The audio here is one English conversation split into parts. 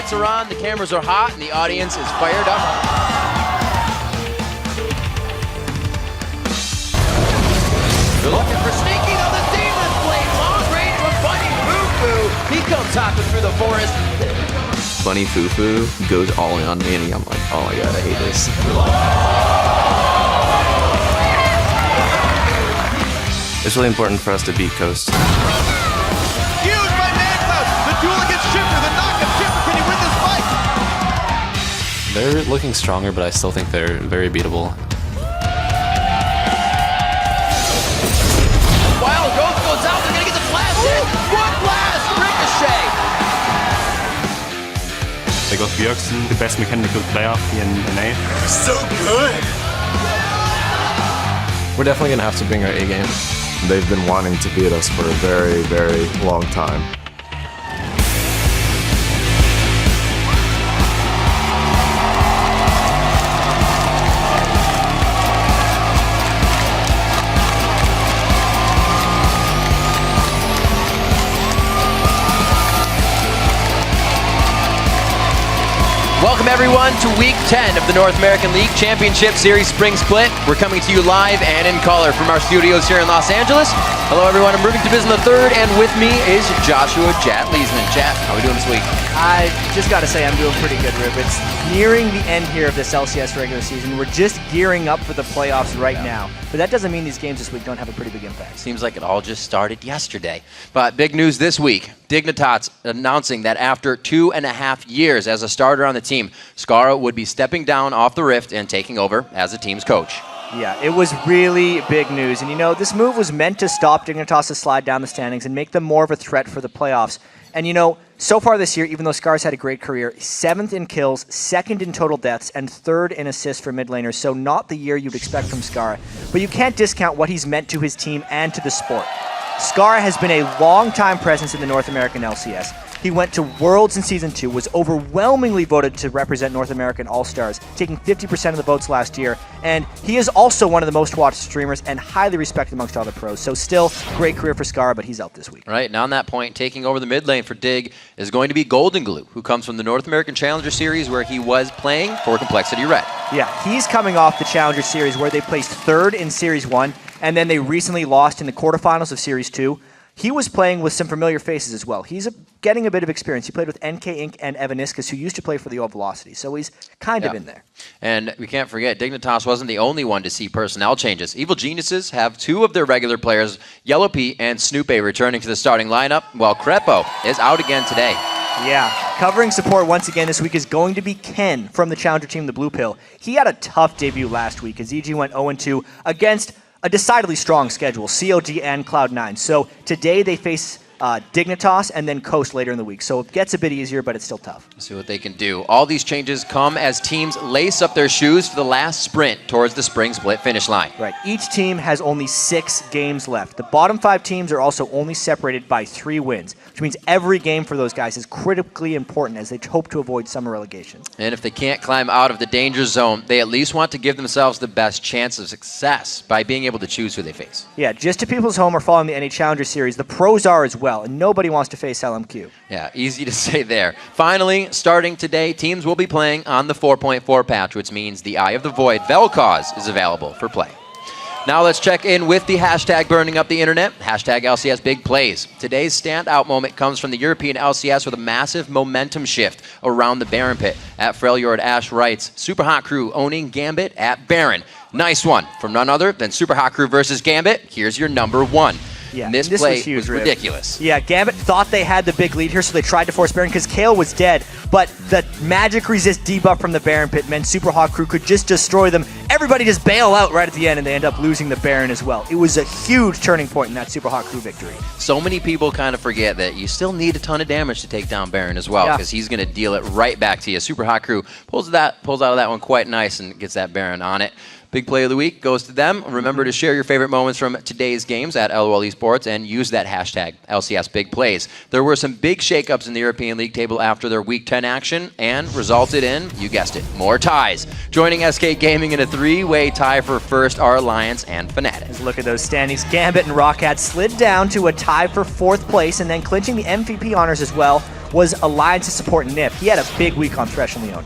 lights are on, the cameras are hot, and the audience is fired up. They're looking for sneaking on the Seamless Blade. Long range from Bunny Foo-Foo. He comes hopping through the forest. Bunny Foo-Foo goes all in on me, and I'm like, oh my god, I hate this. It's really important for us to beat Coast. Huge by Mancloud. The duel against Shifter, the knock of Shifter. Can he win this fight? They're looking stronger, but I still think they're very beatable. Wild Ghost goes out. They're going to get the blast in. One blast. Ricochet. They got Björksen, the best mechanical player in NA. So good. We're definitely going to have to bring our A game. They've been wanting to beat us for a very, very long time. Welcome everyone to Week 10 of the North American League Championship Series Spring Split. We're coming to you live and in color from our studios here in Los Angeles. Hello everyone, I'm Ruben Tabiz in the third, and with me is Joshua Jat Leesman. Jat, how are we doing this week? I just got to say I'm doing pretty good, Rube. It's nearing the end here of this LCS regular season. We're just gearing up for the playoffs right now. But that doesn't mean these games this week don't have a pretty big impact. Seems like it all just started yesterday. But big news this week. Dignitas announcing that after 2.5 years as a starter on the team, Skara would be stepping down off the Rift and taking over as the team's coach. Yeah, it was really big news. And you know, this move was meant to stop Dignitas' slide down the standings and make them more of a threat for the playoffs. And you know, so far this year, even though Scar's had a great career, 7th in kills, 2nd in total deaths, and 3rd in assists for mid laners. So not the year you'd expect from Scar. But you can't discount what he's meant to his team and to the sport. Scar has been a long-time presence in the North American LCS. He went to Worlds in Season 2, was overwhelmingly voted to represent North American All-Stars, taking 50% of the votes last year, and he is also one of the most watched streamers and highly respected amongst other pros. So still, great career for Scar, but he's out this week. Right, and on that point, taking over the mid lane for Dig is going to be Golden Glue, who comes from the North American Challenger Series, where he was playing for Complexity Red. Yeah, he's coming off the Challenger Series, where they placed 3rd in Series 1, and then they recently lost in the quarterfinals of Series 2. He was playing with some familiar faces as well. He's getting a bit of experience. He played with NK Inc. and Evaniscus, who used to play for the Old Velocity, so he's kind of in there. And we can't forget, Dignitas wasn't the only one to see personnel changes. Evil Geniuses have 2 of their regular players, Yellow Pea and Snoopy, returning to the starting lineup, while Crepo is out again today. Yeah, covering support once again this week is going to be Ken from the Challenger team, the Blue Pill. He had a tough debut last week as EG went 0-2 against a decidedly strong schedule, COG and Cloud9. So today they face Dignitas and then Coast later in the week. So it gets a bit easier, but it's still tough. See what they can do. All these changes come as teams lace up their shoes for the last sprint towards the spring split finish line. Right. Each team has only 6 games left. The bottom 5 teams are also only separated by 3 wins, which means every game for those guys is critically important as they hope to avoid summer relegation. And if they can't climb out of the danger zone, they at least want to give themselves the best chance of success by being able to choose who they face. Yeah, just to people's home are following the NA Challenger Series. The pros are as well, and nobody wants to face LMQ. Yeah, easy to say there. Finally, starting today, teams will be playing on the 4.4 patch, which means the Eye of the Void Vel'Koz is available for play. Now let's check in with the hashtag burning up the internet, hashtag LCS Big Plays. Today's standout moment comes from the European LCS with a massive momentum shift around the Baron pit. At Freljord, Ash writes, Super Hot Crew owning Gambit at Baron. Nice one from none other than Super Hot Crew versus Gambit. Here's your number 1. Yeah, and this play was ridiculous. Yeah, Gambit thought they had the big lead here, so they tried to force Baron because Kale was dead. But the magic resist debuff from the Baron pit meant Super Hawk Crew could just destroy them. Everybody just bail out right at the end, and they end up losing the Baron as well. It was a huge turning point in that Super Hawk Crew victory. So many people kind of forget that you still need a ton of damage to take down Baron as well, because he's going to deal it right back to you. Super Hawk Crew pulls out of that one quite nice and gets that Baron on it. Big play of the week goes to them. Remember to share your favorite moments from today's games at LOL Esports and use that hashtag LCS Big Plays. There were some big shakeups in the European League table after their Week 10 action and resulted in, you guessed it, more ties. Joining SK Gaming in a 3-way tie for first are Alliance and Fnatic. Let's look at those standings. Gambit and Roccat slid down to a tie for 4th place and then clinching the MVP honors as well. was Alliance's support Nip. He had a big week on Thresh and Leona.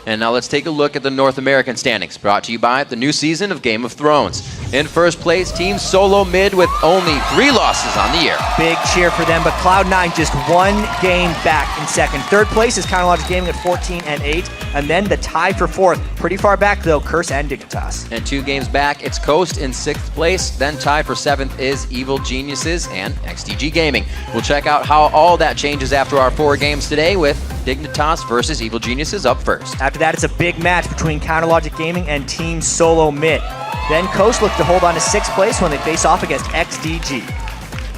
And now let's take a look at the North American standings, brought to you by the new season of Game of Thrones. In first place, Team Solo Mid with only 3 losses on the year. Big cheer for them, but Cloud9 just 1 game back in second. Third place is Logic Gaming at 14-8, and then the tie for fourth. Pretty far back though, Curse and Dignitas. And 2 games back, it's Coast in 6th place. Then tied for 7th is Evil Geniuses and XDG Gaming. We'll check out how all that changes after our 4 games today with Dignitas versus Evil Geniuses up first. After that, it's a big match between Logic Gaming and Team Solo Mid. Then Coast look to hold on to 6th place when they face off against XDG.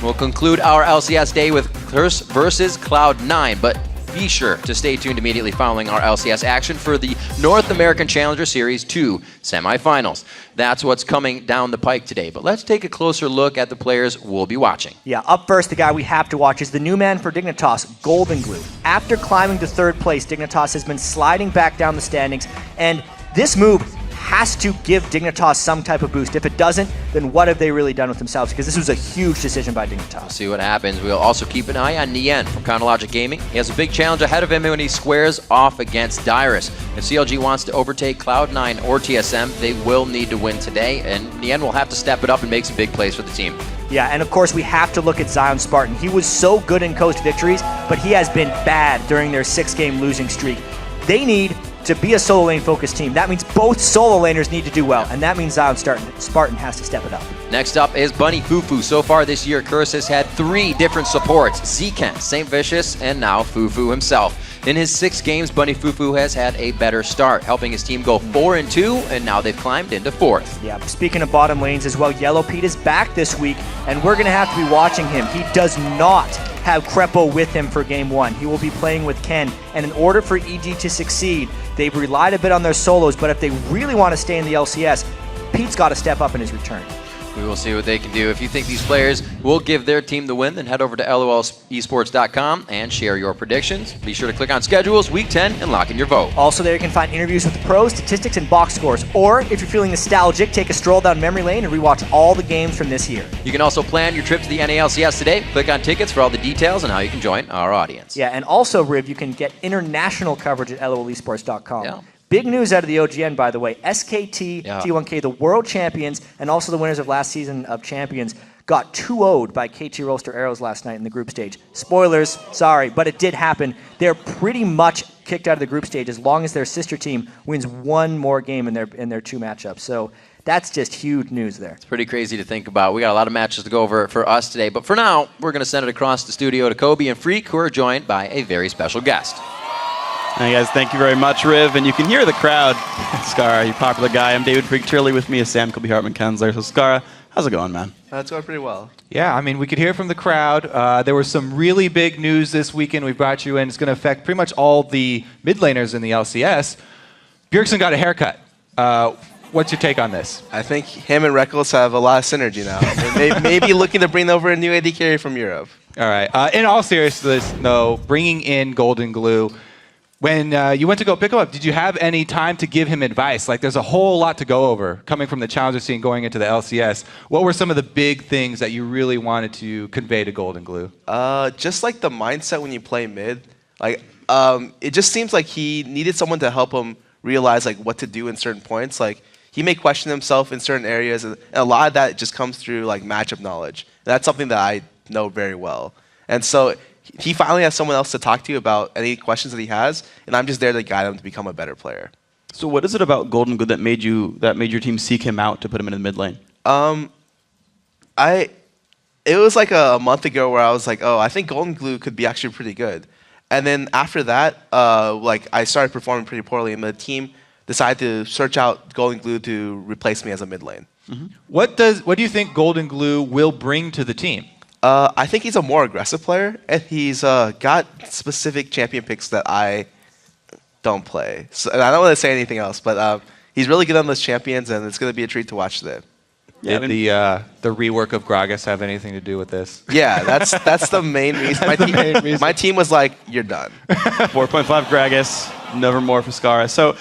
We'll conclude our LCS day with Curse versus Cloud9, but be sure to stay tuned immediately following our LCS action for the North American Challenger Series 2 semifinals. That's what's coming down the pike today, but let's take a closer look at the players we'll be watching. Yeah, up first, the guy we have to watch is the new man for Dignitas, Golden Glue. After climbing to 3rd place, Dignitas has been sliding back down the standings, and this move has to give Dignitas some type of boost. If it doesn't, then what have they really done with themselves? Because this was a huge decision by Dignitas. See what happens. We'll also keep an eye on Nien from Logic Gaming. He has a big challenge ahead of him when he squares off against Dyrus. If CLG wants to overtake Cloud9 or TSM, they will need to win today, and Nien will have to step it up and make some big plays for the team. Yeah, and of course we have to look at Zion Spartan. He was so good in Coast victories, but he has been bad during their 6-game losing streak. They need to be a solo lane focused team. That means both solo laners need to do well, and that means Zion Spartan has to step it up. Next up is Bunny Fufu. So far this year, Curse has had 3 different supports: Zken, St. Vicious, and now Fufu himself. In his 6 games, Bunny Fufu has had a better start, helping his team go 4-2, and now they've climbed into 4th. Yeah, speaking of bottom lanes as well, Yellow Pete is back this week, and we're going to have to be watching him. He does not have Crepo with him for game 1. He will be playing with Ken, and in order for EG to succeed, they've relied a bit on their solos, but if they really want to stay in the LCS, Pete's got to step up in his return. We will see what they can do. If you think these players will give their team the win, then head over to lolesports.com and share your predictions. Be sure to click on schedules, week 10, and lock in your vote. Also there you can find interviews with the pros, statistics, and box scores. Or if you're feeling nostalgic, take a stroll down memory lane and rewatch all the games from this year. You can also plan your trip to the NA LCS today. Click on tickets for all the details and how you can join our audience. Yeah, and also, Riv, you can get international coverage at lolesports.com. Yeah. Big news out of the OGN, by the way. SKT, T1K, the world champions, and also the winners of last season of Champions, got 2-0'd by KT Roaster Arrows last night in the group stage. Spoilers, sorry, but it did happen. They're pretty much kicked out of the group stage as long as their sister team wins 1 more game in their 2 matchups. So that's just huge news there. It's pretty crazy to think about. We got a lot of matches to go over for us today, but for now, we're going to send it across the studio to Kobe and Freak, who are joined by a very special guest. Hey guys, thank you very much, Riv. And you can hear the crowd. Skara, you popular guy. I'm David Freak Turley. With me is Sam Kobe Hartman Kensler. So Skara, how's it going, man? It's going pretty well. Yeah, I mean, we could hear from the crowd. There was some really big news this weekend. We brought you in. It's going to affect pretty much all the mid laners in the LCS. Bjergsen got a haircut. What's your take on this? I think him and Reckless have a lot of synergy now. Maybe looking to bring over a new AD carry from Europe. All right. In all seriousness, though, bringing in Golden Glue, when you went to go pick him up, did you have any time to give him advice? Like, there's a whole lot to go over coming from the Challenger scene going into the LCS. What were some of the big things that you really wanted to convey to Golden Glue? Just like the mindset when you play mid. Like, it just seems like he needed someone to help him realize like what to do in certain points. Like, he may question himself in certain areas, and a lot of that just comes through like matchup knowledge. And that's something that I know very well. And so he finally has someone else to talk to about any questions that he has, and I'm just there to guide him to become a better player. So what is it about Golden Glue that made your team seek him out to put him in the mid lane? It was like a month ago where I was like, oh, I think Golden Glue could be actually pretty good. And then after that, like I started performing pretty poorly, and the team decided to search out Golden Glue to replace me as a mid lane. Mm-hmm. What do you think Golden Glue will bring to the team? I think he's a more aggressive player, and he's got specific champion picks that I don't play. So, and I don't want to say anything else, but he's really good on those champions, and it's going to be a treat to watch today. Yeah, did the rework of Gragas have anything to do with this? Yeah, that's the main reason. My team was like, you're done. 4.5 Gragas, Nevermore for Skara. So,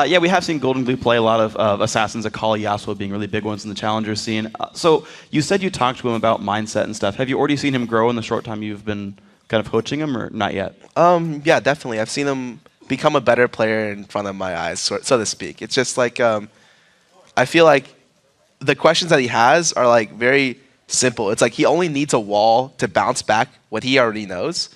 yeah, we have seen Golden Glue play a lot of assassins, Akali, Yasuo being really big ones in the Challenger scene. So, you said you talked to him about mindset and stuff. Have you already seen him grow in the short time you've been kind of coaching him, or not yet? Yeah, definitely. I've seen him become a better player in front of my eyes, so to speak. It's just like I feel like the questions that he has are like very simple. It's like he only needs a wall to bounce back what he already knows,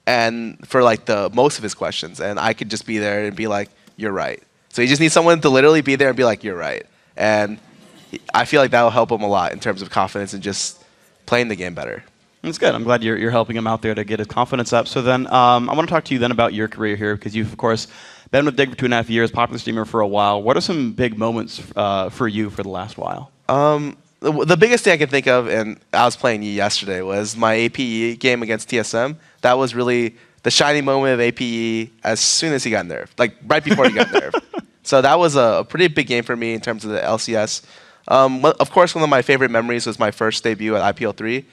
and for like the most of his questions, and I could just be there and be like, "You're right." So he just needs someone to literally be there and be like, "You're right," and I feel like that will help him a lot in terms of confidence and just playing the game better. That's good. I'm glad you're helping him out there to get his confidence up. So then I want to talk to you then about your career here, because you've, of course, been with Dig for 2.5 years, popular streamer for a while. What are some big moments for you for the last while? The biggest thing I can think of, and I was playing Yi yesterday, was my APE game against TSM. That was really the shining moment of APE as soon as he got nerfed, like right before he got nerfed. So that was a pretty big game for me in terms of the LCS. Of course, one of my favorite memories was my first debut at IPL3.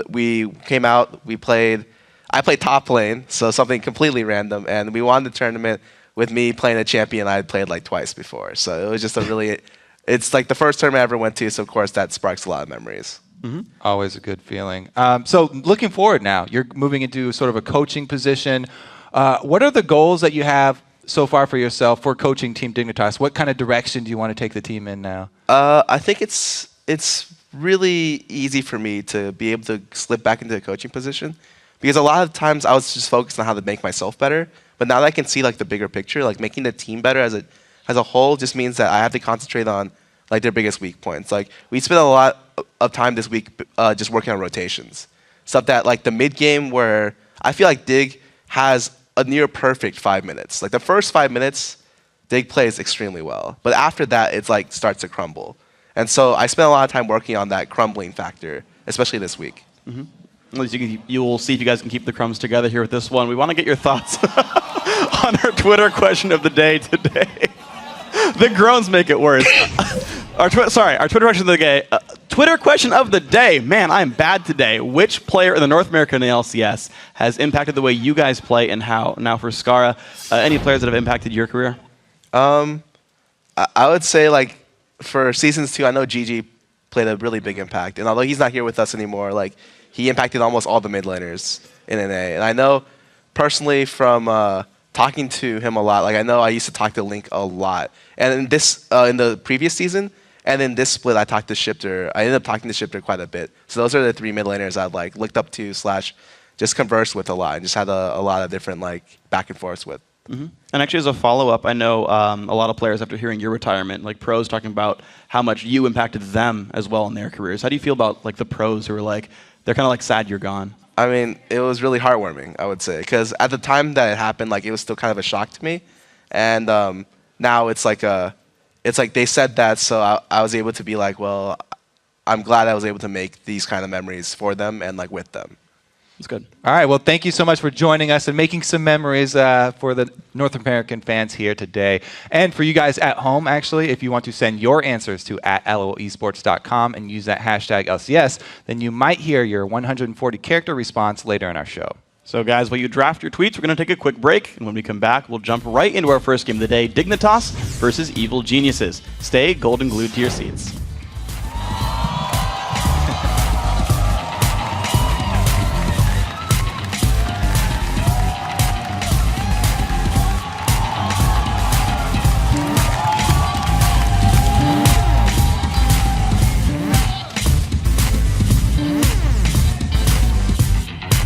We came out, I played top lane, so something completely random, and we won the tournament with me playing a champion I had played like twice before. So it was just it's like the first tournament I ever went to, so of course that sparks a lot of memories. Always a good feeling. So looking forward now, you're moving into sort of a coaching position. What are the goals that you have so far for yourself for coaching Team Dignitas? What kind of direction do you want to take the team in now? I think it's really easy for me to be able to slip back into a coaching position, because a lot of times I was just focused on how to make myself better. But now that I can see like the bigger picture, like making the team better as a whole just means that I have to concentrate on like their biggest weak points. Like we spent a lot of time this week just working on rotations, stuff that like the mid game where I feel like Dig has a near perfect 5 minutes. Like the first 5 minutes, Dig plays extremely well, but after that it's like starts to crumble. And so I spent a lot of time working on that crumbling factor, especially this week. At least you will see if you guys can keep the crumbs together here with this one. We want to get your thoughts on our Twitter question of the day today. The groans make it worse. Our Twitter question of the day. Twitter question of the day. Man, I'm bad today. Which player in the North American LCS has impacted the way you guys play, and how? Now for Skara, any players that have impacted your career? I would say like for Seasons 2, I know GG played a really big impact. And although he's not here with us anymore, like he impacted almost all the mid laners in NA. And I know personally from talking to him a lot, like I know I used to talk to Link a lot. And in the previous season, and in this split, I talked to Shifter. I ended up talking to Shifter quite a bit. So those are the 3 mid laners I've like looked up to / just conversed with a lot, and just had a lot of different like back and forths with. And actually, as a follow-up, I know a lot of players, after hearing your retirement, like pros talking about how much you impacted them as well in their careers. How do you feel about like the pros who are like, they're kind of like sad you're gone? I mean, it was really heartwarming, I would say, because at the time that it happened, like it was still kind of a shock to me, and now it's like they said that, so I was able to be like, well, I'm glad I was able to make these kind of memories for them and like with them. It's good. All right. Well, thank you so much for joining us and making some memories for the North American fans here today. And for you guys at home, actually, if you want to send your answers to @lolesports.com and use that hashtag LCS, then you might hear your 140-character response later in our show. So, guys, while you draft your tweets, we're going to take a quick break. And when we come back, we'll jump right into our first game of the day, Dignitas versus Evil Geniuses. Stay golden glued to your seats.